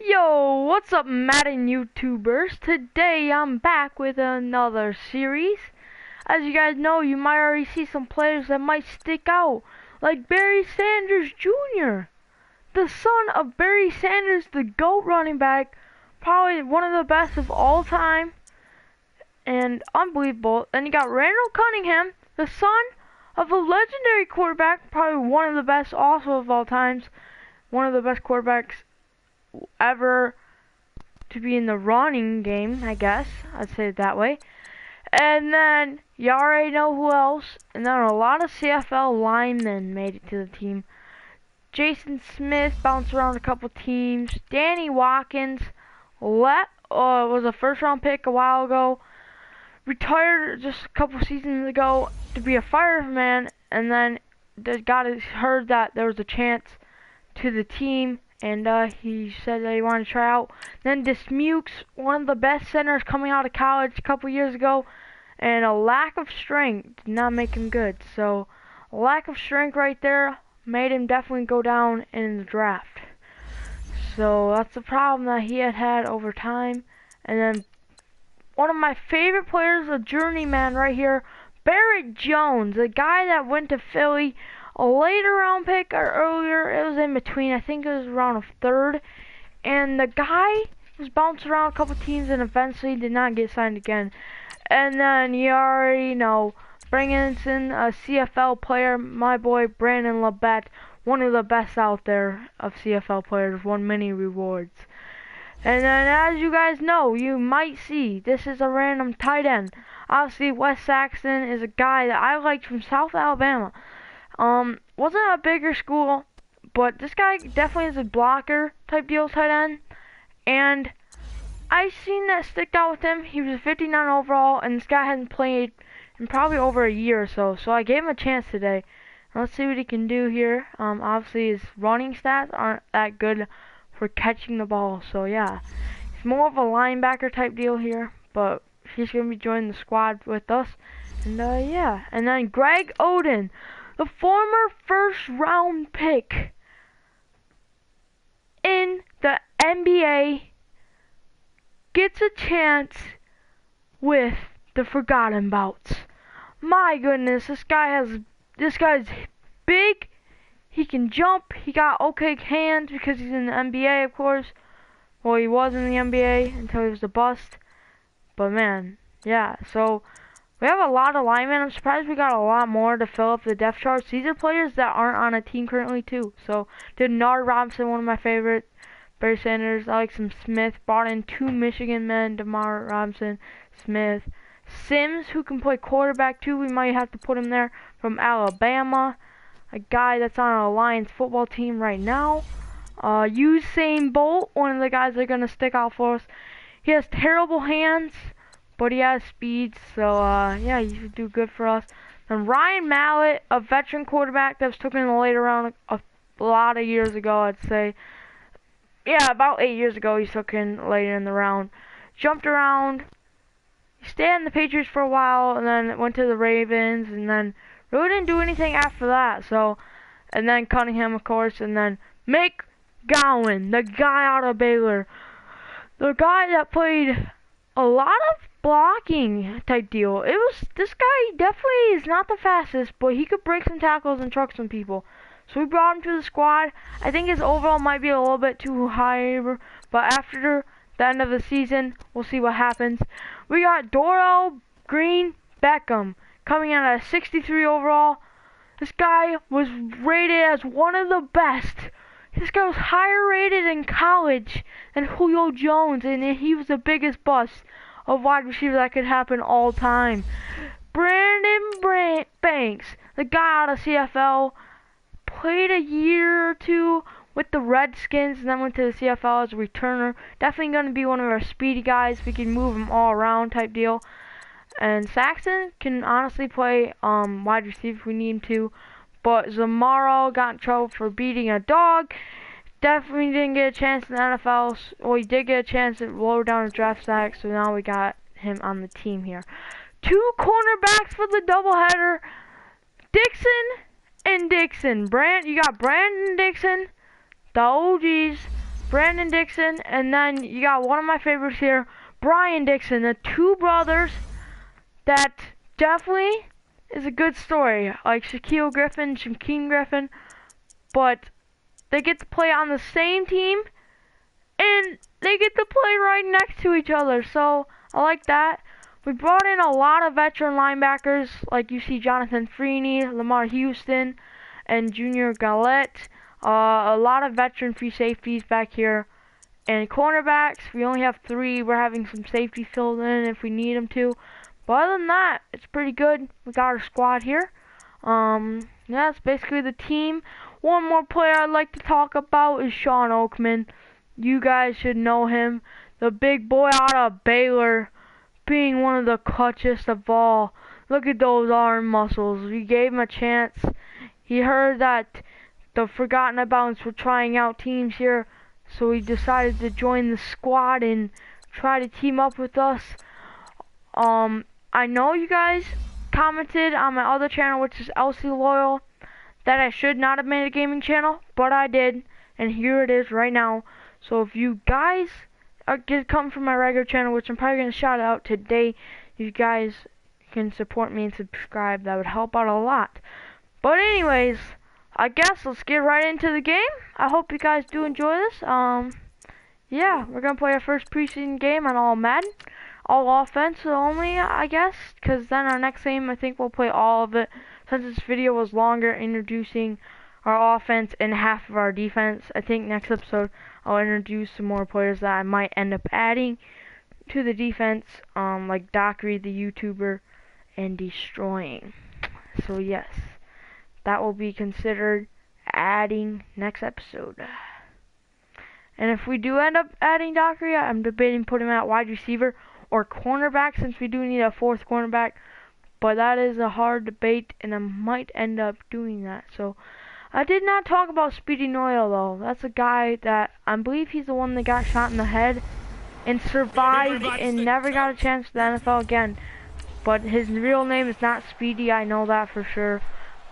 Yo, what's up, Madden YouTubers? Today I'm back with another series. As you guys know, you might already see some players that might stick out, like Barry Sanders Jr., the son of Barry Sanders, the GOAT running back, probably one of the best of all time, and unbelievable. Then you got Randall Cunningham, the son of a legendary quarterback, probably one of the best also of all times, one of the best quarterbacks ever to be in the running game, I guess. I'd say it that way. And then, you already know who else. And then a lot of CFL linemen made it to the team. Jason Smith bounced around a couple teams. Danny Watkins was a first-round pick a while ago. Retired just a couple seasons ago to be a fireman. And then heard that there was a chance to the team. And he said that he wanted to try out. Then Dismukes, one of the best centers coming out of college a couple years ago, and a lack of strength did not make him good. So, a lack of strength right there made him definitely go down in the draft. So, that's the problem that he had over time. And then, one of my favorite players, a journeyman right here, Barrett Jones, a guy that went to Philly, a later round pick or earlier. It was in between. I think it was around a third. And the guy was bounced around a couple teams and eventually did not get signed again. And then you already know, bringing in a CFL player, my boy Brandon Labette, one of the best out there of CFL players, won many rewards. And then as you guys know, you might see, this is a random tight end. Obviously Wes Saxton is a guy that I liked from South Alabama. Wasn't a bigger school, but this guy definitely is a blocker type deal tight end. And I seen that stick out with him. He was a 59 overall, and this guy hadn't played in probably over a year or so. So I gave him a chance today. Let's see what he can do here. Obviously his running stats aren't that good for catching the ball. So yeah, he's more of a linebacker type deal here, but he's gonna be joining the squad with us. And yeah, and then Greg Oden, the former first-round pick in the NBA, gets a chance with the Forgotten Bouts. My goodness, this guy's big. He can jump. He got okay hands because he's in the NBA, of course. Well, he was in the NBA until he was a bust. But man, yeah. So we have a lot of linemen. I'm surprised we got a lot more to fill up the depth charts. These are players that aren't on a team currently too. So Denard Robinson, one of my favorites. Barry Sanders, I like some Smith. Brought in two Michigan men, Denard Robinson, Smith. Sims, who can play quarterback too. We might have to put him there, from Alabama. A guy that's on a Lions football team right now. Usain Bolt, one of the guys that are going to stick out for us. He has terrible hands, but he has speed, so yeah, he should do good for us. Then Ryan Mallett, a veteran quarterback that was taken in the later round a lot of years ago, I'd say. Yeah, about 8 years ago, he took in later in the round. Jumped around. He stayed in the Patriots for a while, and then went to the Ravens, and then really didn't do anything after that. So, and then Cunningham, of course, and then Mick Gowan, the guy out of Baylor. The guy that played a lot of blocking type deal. This guy definitely is not the fastest, but he could break some tackles and truck some people. So we brought him to the squad. I think his overall might be a little bit too high, but after the end of the season, we'll see what happens. We got Dorrell Green Beckham coming in at a 63 overall. This guy was rated as one of the best. This guy was higher rated in college than Julio Jones, and he was the biggest bust of wide receiver that could happen all time. Brandon Banks, the guy out of CFL, played a year or two with the Redskins and then went to the CFL as a returner. Definitely going to be one of our speedy guys. We can move him all around type deal. And Saxon can honestly play wide receiver if we need him to. But Zamaro got in trouble for beating a dog. Definitely didn't get a chance in the NFL. Well, he did get a chance at lower down his draft stack, so now we got him on the team here. Two cornerbacks for the doubleheader. Dixon and Dixon. You got Brandon Dixon, the OGs, Brandon Dixon, and then you got one of my favorites here, Brian Dixon, the two brothers that definitely is a good story, like Shaquille Griffin, Shaquem Griffin, but they get to play on the same team, and they get to play right next to each other, so I like that. We brought in a lot of veteran linebackers, like you see Jonathan Freeney, Lamar Houston, and Junior Galette. A lot of veteran free safeties back here. And cornerbacks, we only have 3. We're having some safety filled in if we need them to. But other than that, it's pretty good. We got our squad here. Yeah, that's basically the team. One more player I'd like to talk about is Sean Oakman. You guys should know him. The big boy out of Baylor, being one of the clutchest of all. Look at those arm muscles. We gave him a chance. He heard that the Forgotten Abouts were trying out teams here, so he decided to join the squad and try to team up with us. I know you guys commented on my other channel, which is LC Loyal, that I should not have made a gaming channel, but I did, and here it is right now. So if you guys come from my regular channel, which I'm probably going to shout out today, you guys can support me and subscribe. That would help out a lot. But anyways, I guess let's get right into the game. I hope you guys do enjoy this. Yeah, we're going to play our first preseason game on all Madden. All offense only, I guess, because then our next game, I think we'll play all of it. Since this video was longer, introducing our offense and half of our defense, I think next episode I'll introduce some more players that I might end up adding to the defense, like Dockery, the YouTuber, and Destroying. So yes, that will be considered adding next episode. And if we do end up adding Dockery, I'm debating putting him at wide receiver or cornerback, since we do need a 4th cornerback. But that is a hard debate, and I might end up doing that. So I did not talk about Speedy Noyle, though. That's a guy that I believe he's the one that got shot in the head and survived and never got a chance to the NFL again. But his real name is not Speedy, I know that for sure.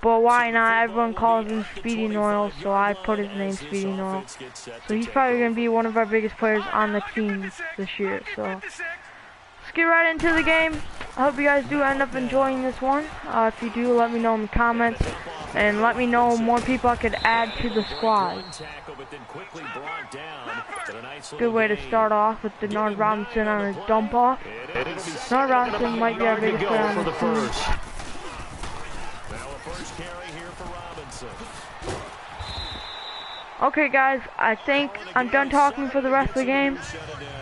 But why not? Everyone calls him Speedy Noyle, so I put his name Speedy Noyle. So he's probably going to be one of our biggest players on the team this year. So let's get right into the game. I hope you guys do end up enjoying this one. If you do, let me know in the comments. And let me know more people I could add to the squad. Good way to start off with Denard Robinson on his dump off. Denard Robinson might be our biggest player on the team. Okay guys, I think I'm done talking for the rest of the game.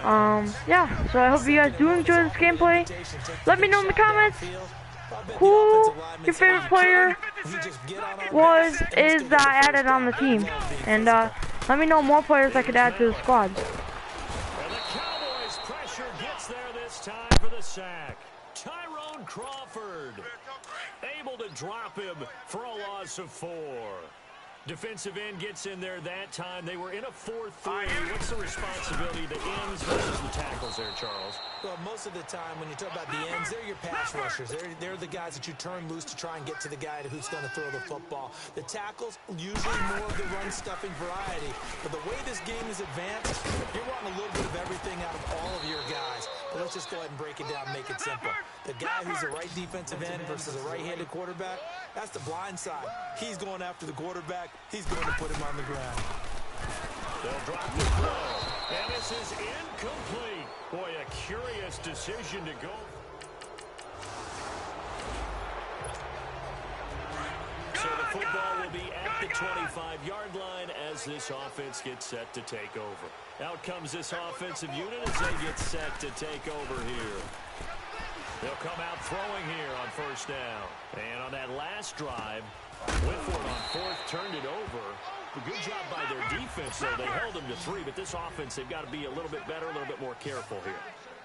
Yeah, so I hope you guys do enjoy this gameplay. Let me know in the comments who your favorite player is that I added on the team. And let me know more players I could add to the squad. And the Cowboys pressure gets there this time for the sack. Tyrone Crawford able to drop him for a loss of 4. Defensive end gets in there that time. They were in a 4-3. What's the responsibility, the ends versus the tackles there, Charles? Well, most of the time when you talk about the ends, they're your pass rushers. They're the guys that you turn loose to try and get to the guy who's going to throw the football. The tackles, usually more of the run-stuffing variety. But the way this game is advanced, you're wanting a little bit of everything out of all of your guys. But let's just go ahead and break it down and make it simple. The guy who's a right defensive end versus a right-handed quarterback, that's the blind side. He's going after the quarterback. He's going to put him on the ground. They'll drop the throw. And this is incomplete. Boy, a curious decision to go. So the football will be at the 25-yard line as this offense gets set to take over. Out comes this offensive unit as they get set to take over here. They'll come out throwing here on first down. And on that last drive, Whitford on 4th turned it over. A good job by their defense, though. They held them to 3, but this offense, they've got to be a little bit better, a little bit more careful here.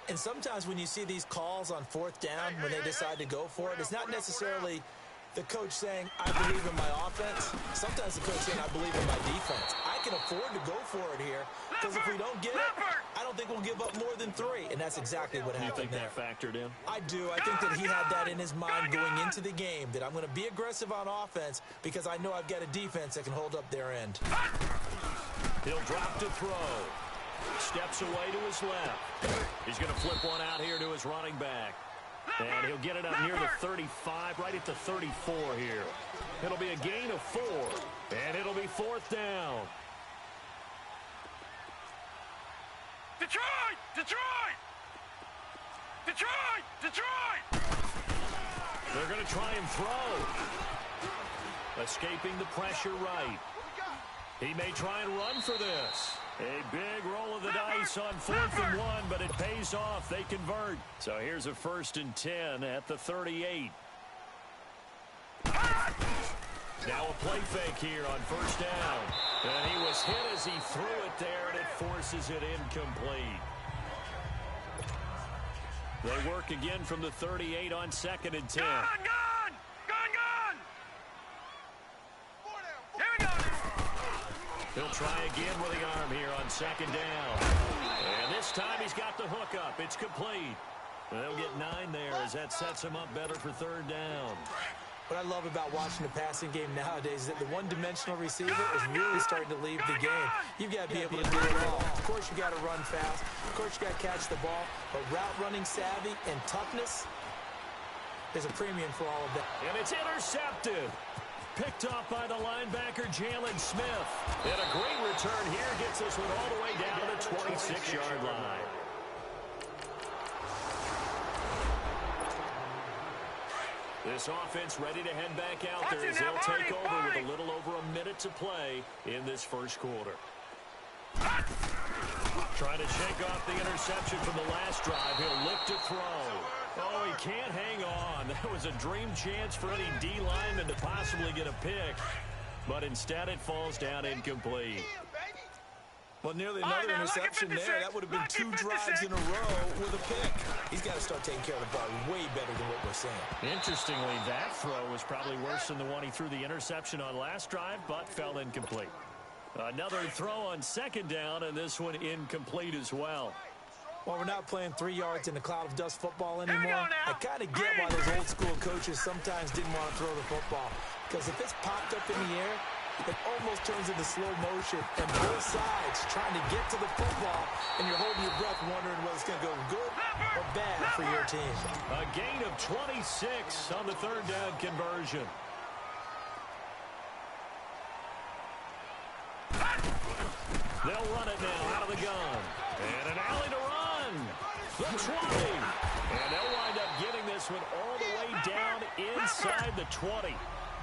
And sometimes when you see these calls on 4th down, when they decide to go for it, it's not necessarily the coach saying, I believe in my offense. Sometimes the coach saying, I believe in my defense. I can afford to go for it here, because if we don't get it, I don't think we'll give up more than 3. And that's exactly what happened there. You think that factored in? I do. I think that he had that in his mind going into the game, that I'm going to be aggressive on offense because I know I've got a defense that can hold up their end. He'll drop to throw. Steps away to his left. He's going to flip one out here to his running back. And he'll get it up near the 35, right at the 34 here. It'll be a gain of 4, and it'll be 4th down. Detroit! Detroit! Detroit! Detroit! They're going to try and throw. Escaping the pressure right. He may try and run for this. A big roll of the dice on 4th and 1, but it pays off. They convert. So here's a 1st and 10 at the 38. Now a play fake here on 1st down. And he was hit as he threw it there, and it forces it incomplete. They work again from the 38 on 2nd and 10. Gone! Gone! Gone! Gone! Here we go! He'll try again with the arm here on 2nd down. And this time he's got the hook up. It's complete. They'll get 9 there as that sets him up better for 3rd down. What I love about watching the passing game nowadays is that the one-dimensional receiver is really starting to leave the game. You've got to be able to do it all. Of course, you got to run fast. Of course, you got to catch the ball. But route running savvy and toughness, there's a premium for all of that. And it's intercepted. Picked off by the linebacker, Jalen Smith. And a great return here gets this one all the way down to the 26-yard line. This offense ready to head back out there as they'll take over with a little over a minute to play in this 1st quarter. Trying to shake off the interception from the last drive. He'll look to throw. Oh, he can't hang on. That was a dream chance for any D lineman to possibly get a pick. But instead it falls down incomplete. Well, nearly another interception there. That would have been 2 drives in a row with a pick. He's got to start taking care of the ball way better than what we're saying. Interestingly, that throw was probably worse than the one he threw the interception on last drive, but fell incomplete. Another throw on 2nd down, and this one incomplete as well. Well, we're not playing 3 yards in a cloud of dust football anymore. I kind of get why those old school coaches sometimes didn't want to throw the football. Because if it's popped up in the air, it almost turns into slow motion, and both sides trying to get to the football, and you're holding your breath wondering whether it's going to go good or bad for your team. A gain of 26 on the 3rd down conversion. They'll run it now out of the gun. And an alley to run. The 20. And they'll wind up getting this one all the way down inside the 20.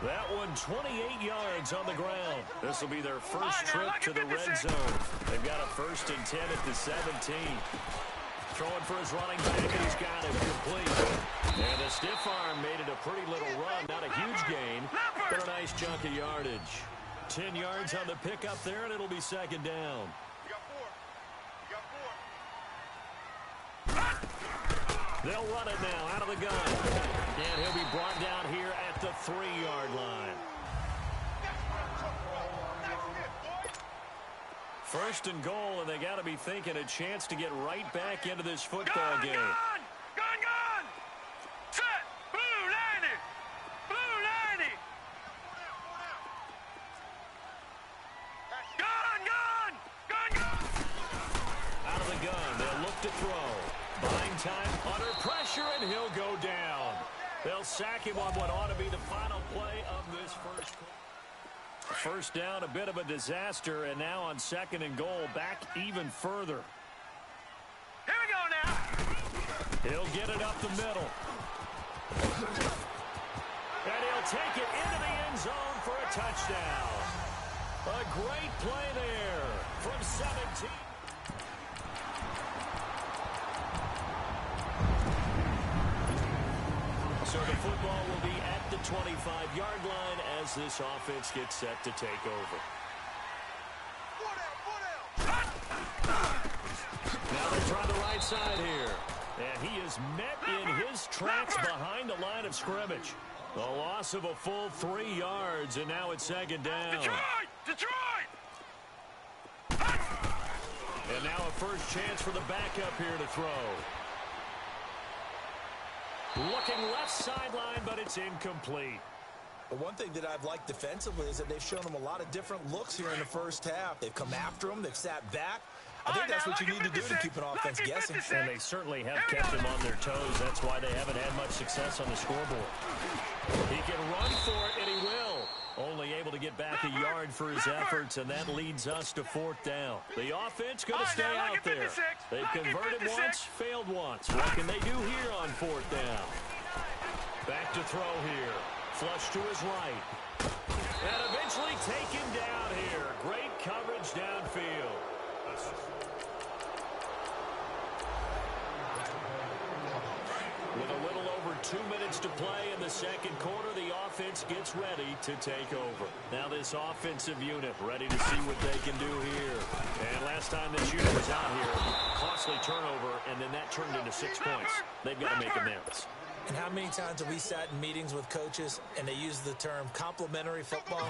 That one 28 yards on the ground. This will be their first trip to the red zone. They've got a 1st and 10 at the 17. Throwing for his running back, and he's got it complete. And a stiff arm made it a pretty little run. Not a huge gain, but a nice chunk of yardage. 10 yards on the pickup there, and it'll be 2nd down. They'll run it now out of the gun. And he'll be brought down here at the 3-yard line. 1st and goal, and they got to be thinking a chance to get right back into this football game. Gone! Set! Blue 90! Blue 90! Gone! Out of the gun, they'll look to throw. Buying time under pressure, and he'll go down. They'll sack him on what ought to be the final play of this 1st quarter. 1st down, a bit of a disaster, and now on 2nd and goal, back even further. Here we go now. He'll get it up the middle. And he'll take it into the end zone for a touchdown. A great play there from 17. So the football will be at the 25-yard line as this offense gets set to take over. Now they try the right side here. And he is met in his tracks behind the line of scrimmage. The loss of a full 3 yards, and now it's 2nd down. Detroit! And now a first chance for the backup here to throw. Looking left sideline, but it's incomplete. But one thing that I've liked defensively is that they've shown them a lot of different looks here in the first half. They've come after them. They've sat back. I think that's what you need to do to keep an offense guessing. And they certainly have kept them on their toes. That's why they haven't had much success on the scoreboard. He can run for it, and he will. Only able to get back a yard for his efforts, and that leads us to 4th down. The offense going to stay out there. They've converted once, failed once. What can they do here on 4th down? Back to throw here. Flush to his right. And eventually taken down here. Great coverage downfield. With a little over 2 minutes to play in the second quarter, the offense gets ready to take over. Now this offensive unit ready to see what they can do here. And last time this unit was out here, costly turnover, and then that turned into 6 points. They've got to make amends. And how many times have we sat in meetings with coaches and they use the term complementary football?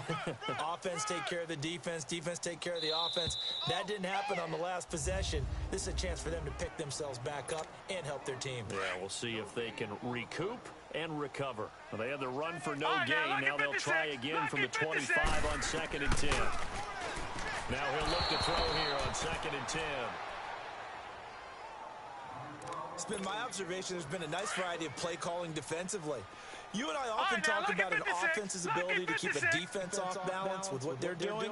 Offense take care of the defense, defense take care of the offense. That didn't happen on the last possession. This is a chance for them to pick themselves back up and help their team. Yeah, we'll see if they can recoup and recover. Well, they had the run for no gain. Now they'll try again from the 25 on 2nd and 10. Now he'll look to throw here on 2nd and 10. It's been my observation there's been a nice variety of play calling defensively. You and I often talk about an offense's ability to keep a defense off balance with what they're doing.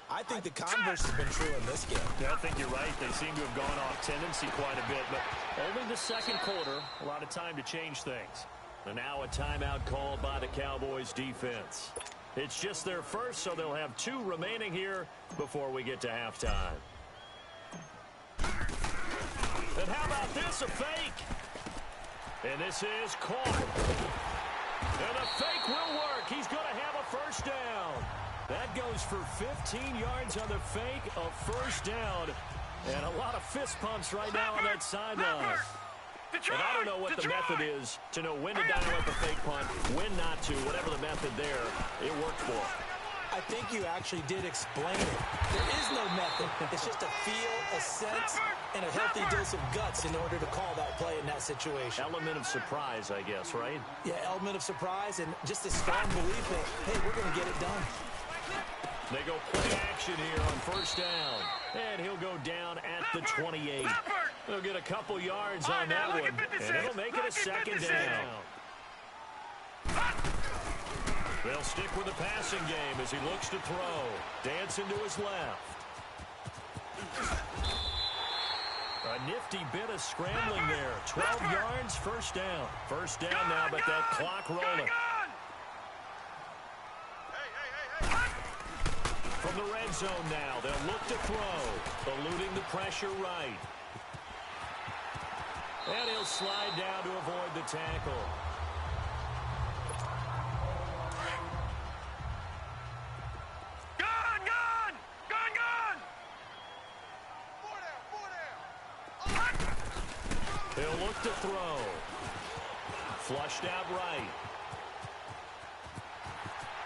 I think the converse has been true in this game. Yeah, I think you're right. They seem to have gone off tendency quite a bit, but only the second quarter, a lot of time to change things. And now a timeout called by the Cowboys defense. It's just their first, so they'll have 2 remaining here before we get to halftime. And how about this, a fake? And this is caught. And a fake will work. He's going to have a first down. That goes for 15 yards on the fake, a first down. And a lot of fist pumps right now on that sideline. And I don't know what the method is to know when to dial up a fake punt, when not to, whatever the method there, it worked for him. I think you actually did explain it. There is no method. It's just a feel, a sense, and a healthy dose of guts in order to call that play in that situation. Element of surprise, I guess, right? Yeah, element of surprise and just a strong belief that, hey, we're going to get it done. They go play action here on first down. And he'll go down at the 28. They'll get a couple yards on that one, and it'll make it a second down. They'll stick with the passing game as he looks to throw. Dancing to his left. A nifty bit of scrambling there. 12 yards, first down. First down now, but that clock rolling. From the red zone now, they'll look to throw. Eluding the pressure right. And he'll slide down to avoid the tackle. He'll look to throw. Flushed out right.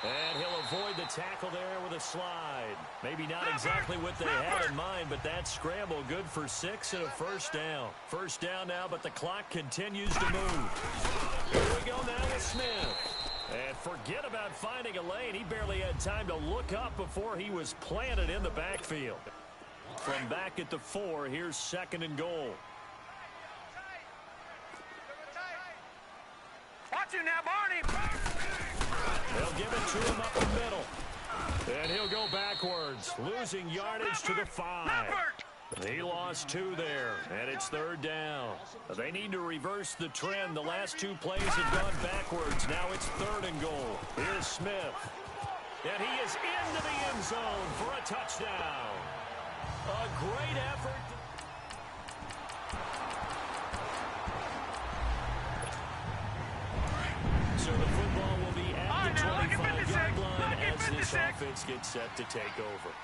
And he'll avoid the tackle there with a slide. Maybe not exactly what they had in mind, but that scramble good for 6 and a first down. First down now, but the clock continues to move. Here we go now with Smith. And forget about finding a lane. He barely had time to look up before he was planted in the backfield. From back at the 4, here's 2nd and goal. Watch you now, Barney. They'll give it to him up the middle. And he'll go backwards, losing yardage to the 5. He lost 2 there, and it's 3rd down. They need to reverse the trend. The last 2 plays have gone backwards. Now it's 3rd and goal. Here's Smith. And he is into the end zone for a touchdown. A great effort. So the football will be at the 25-yard line as this offense gets set to take over.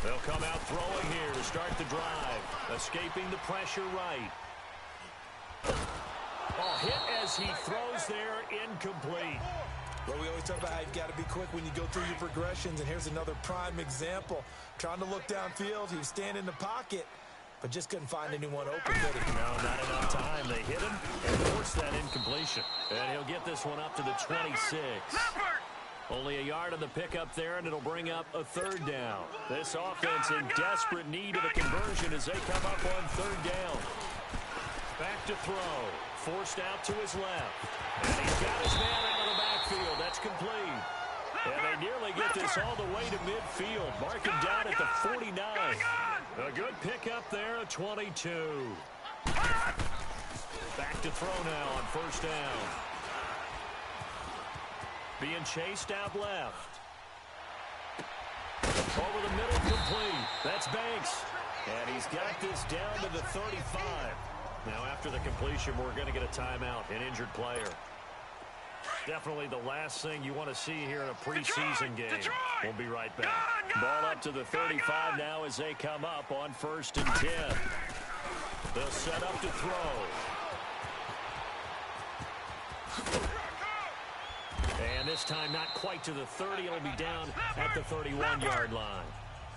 They'll come out throwing here to start the drive. Escaping the pressure right. Oh, hit as he throws there, incomplete. Well, we always talk about how you've got to be quick when you go through your progressions, and here's another prime example. Trying to look downfield, he was standing in the pocket, but just couldn't find anyone open, did he? No, not enough time. They hit him and forced that incompletion. And he'll get this one up to the 26. Only a yard on the pickup there, and it'll bring up a third down. This offense in desperate need of a conversion as they come up on third down. Back to throw. Forced out to his left. And he's got his man out of the backfield. That's complete. And they nearly get this all the way to midfield. Mark him down at the 49. A good pickup there, a 22. Back to throw now on first down. Being chased out left. Over the middle, complete. That's Banks. And he's got this down to the 35. Now, after the completion, we're going to get a timeout, an injured player. Definitely the last thing you want to see here in a preseason game. We'll be right back. Ball up to the 35 now as they come up on 1st and 10. They'll set up to throw. And this time not quite to the 30. It'll be down at the 31-yard line.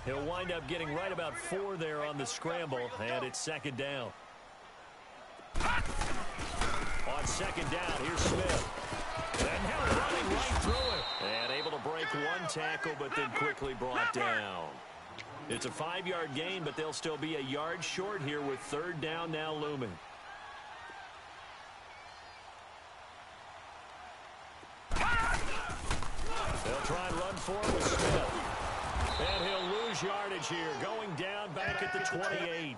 He'll wind up getting right about 4 there on the scramble, and it's second down. On second down, here's Smith. And now running right through it. And able to break one tackle, but then quickly brought down. It's a 5-yard gain, but they'll still be a yard short here with third down now looming. They'll try and run for it with Smith. And he'll lose yardage here, going down back at the 28.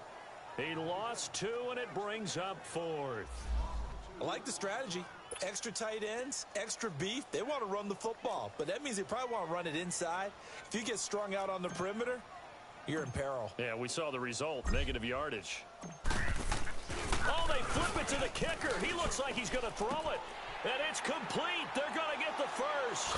He lost 2, and it brings up 4th. I like the strategy. Extra tight ends, extra beef. They want to run the football, but that means they probably want to run it inside. If you get strung out on the perimeter, you're in peril. Yeah, we saw the result, negative yardage. Oh, they flip it to the kicker. He looks like he's going to throw it, and it's complete. They're going to get the first.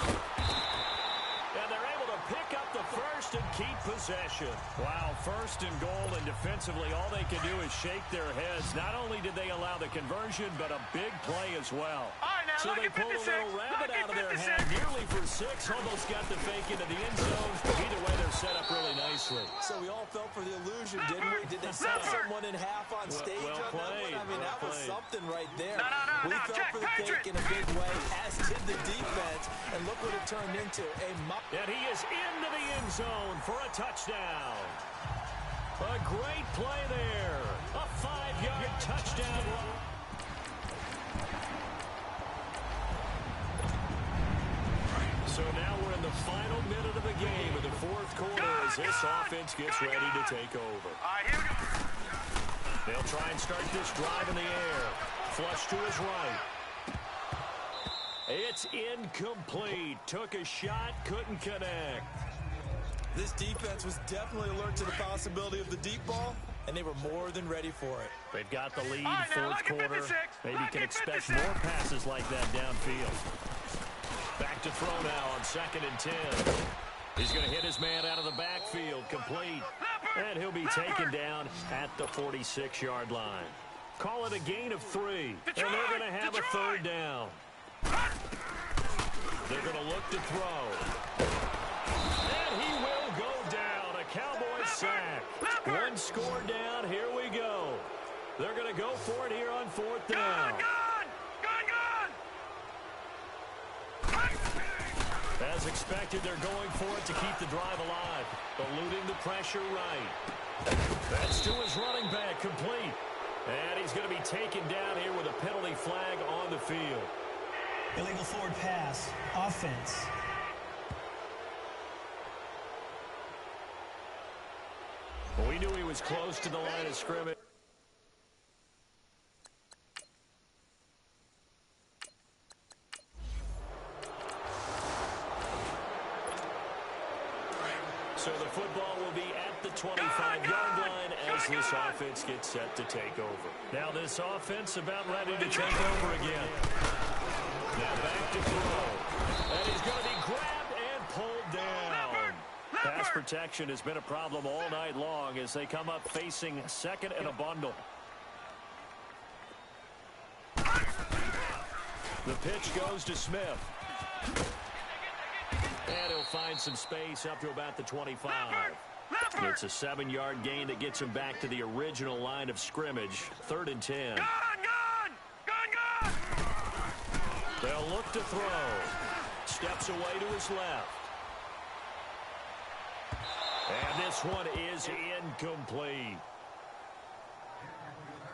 And they're able to pick up the first and keep possession. Wow, 1st and goal, and defensively all they can do is shake their heads. Not only did they allow the conversion, but a big play as well. So they pulled a little rabbit out of their hat, nearly for 6, almost got the fake into the end zone. Either way, they're set up really nicely. So we all fell for the illusion, didn't we? Did they set someone in half on stage well on played, that one? I mean, well that was played. something right there. No, We fell for the fake in a big way, as did the defense, and look what it turned into. And he is into the end zone for a touchdown. A great play there. A 5-yard touchdown run. So now we're in the final minute of the game of the 4th quarter as this offense gets ready to take over. They'll try and start this drive in the air. Flush to his right. It's incomplete. Took a shot, couldn't connect. This defense was definitely alert to the possibility of the deep ball, and they were more than ready for it. They've got the lead, 4th quarter. Maybe can expect more passes like that downfield. Back to throw now on 2nd and 10. He's going to hit his man out of the backfield, complete. And he'll be taken down at the 46-yard line. Call it a gain of 3, and they're going to have a third down. They're going to look to throw. And he will go down. A Cowboy sack. 1 score down. Here we go. They're going to go for it here on 4th down. As expected, they're going for it to keep the drive alive. Eluding the pressure right. That's to his running back, complete. And he's going to be taken down here with a penalty flag on the field. Illegal forward pass. Offense. Well, we knew he was close to the line of scrimmage. So the football will be at the 25-yard line as this offense gets set to take over. Now this offense about ready to take over again. Now back to throw. And he's going to be grabbed and pulled down. Pass protection has been a problem all night long as they come up facing 2nd and a bundle. The pitch goes to Smith. And he'll find some space up to about the 25. It's a 7-yard gain that gets him back to the original line of scrimmage. 3rd and 10. Gun! Gun! Gun! They'll look to throw. Steps away to his left. And this one is incomplete.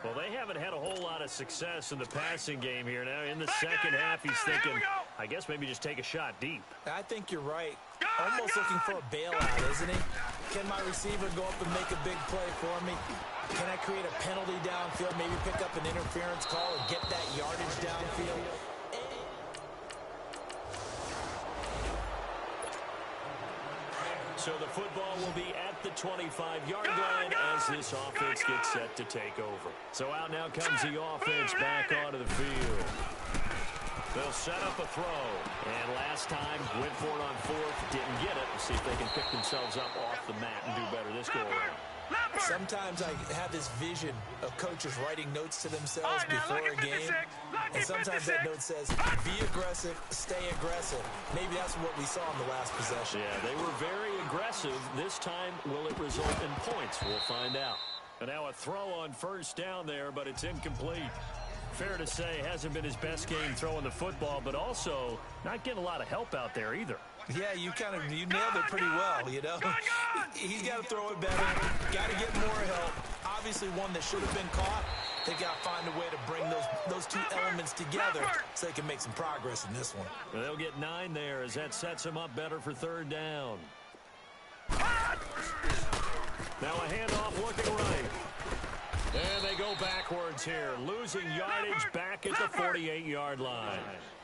Well, they haven't had a whole lot of success in the passing game here. Now, in the second half, he's thinking, I guess maybe just take a shot deep. I think you're right. Almost looking for a bailout, isn't he? Can my receiver go up and make a big play for me? Can I create a penalty downfield, maybe pick up an interference call and get that yardage downfield? So the football will be at the 25-yard line as this offense gets set to take over. So out now comes the offense back onto the field. They'll set up a throw. And last time, went for it on 4th, didn't get it. We'll see if they can pick themselves up off the mat and do better this go-around. Sometimes I have this vision of coaches writing notes to themselves before a game. And sometimes that note says, be aggressive, stay aggressive. Maybe that's what we saw in the last possession. Yeah, they were very aggressive. This time, will it result in points? We'll find out. And now a throw on 1st down there, but it's incomplete. Fair to say, hasn't been his best game throwing the football, but also not getting a lot of help out there either. Yeah, you nailed it pretty well, you know. He's got to throw it better, got to get more help. Obviously one that should have been caught. They got to find a way to bring those two elements together so they can make some progress in this one. Well, they'll get 9 there as that sets them up better for 3rd down. Now a handoff looking right. And they go backwards here, losing yardage back at the 48-yard line.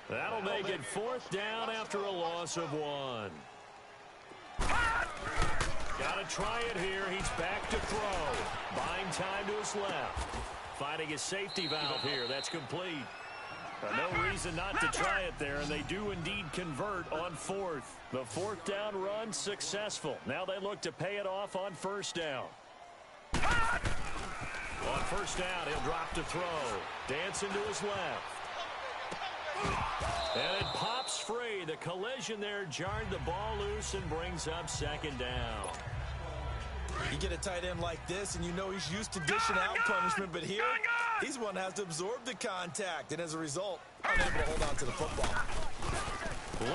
That'll make it 4th down after a loss of 1. Got to try it here. He's back to throw. Buying time to his left. Finding his safety valve here. That's complete. No reason not to try it there, and they do indeed convert on 4th. The 4th down run successful. Now they look to pay it off on 1st down. On 1st down, he'll drop to throw. Dancing to his left. And it pops free. The collision there jarred the ball loose and brings up 2nd down. You get a tight end like this, and you know he's used to dishing out punishment, but here, he's one that has to absorb the contact, and as a result, unable to hold on to the football.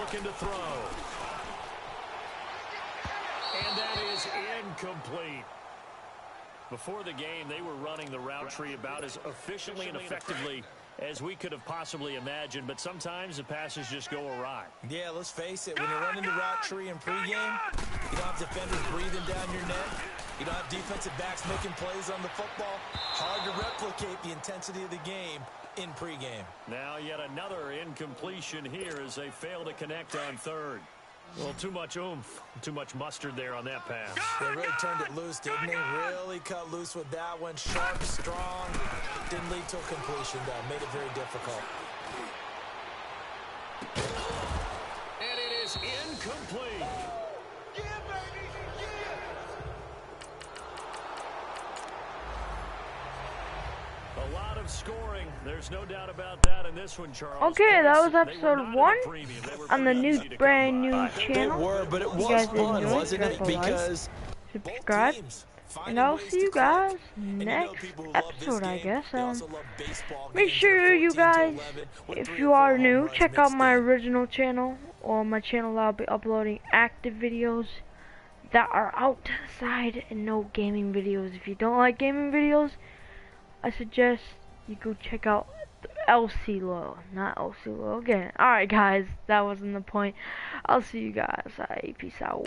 Looking to throw. And that is incomplete. Before the game, they were running the route tree about as efficiently and effectively as we could have possibly imagined, but sometimes the passes just go awry. Yeah, let's face it, when you're running the route tree in pregame, you don't have defenders breathing down your neck. You don't have defensive backs making plays on the football. Hard to replicate the intensity of the game in pregame. Now yet another incompletion here as they fail to connect on 3rd. Well, too much oomph, too much mustard there on that pass. They really turned it loose, didn't they? Really cut loose with that one. Sharp, strong. Didn't lead to a completion, though. Made it very difficult. And it is incomplete. Yeah, baby! Yeah! A lot of scoring. There's no doubt about that in this one, Charles. Okay, that was They were episode not 1 in the premium. They were on the pretty new, easy to brand come new by. channel. They were, but it You was guys fun, enjoyed, wasn't it? drop a like, Because subscribe, and I'll see you guys next episode, I guess. Make sure you guys, if you are new, check out my original channel, or my channel I'll be uploading active videos that are outside and no gaming videos. If you don't like gaming videos, I suggest you go check out LC Low, not LC Low again. Alright guys, that wasn't the point. I'll see you guys. Peace out.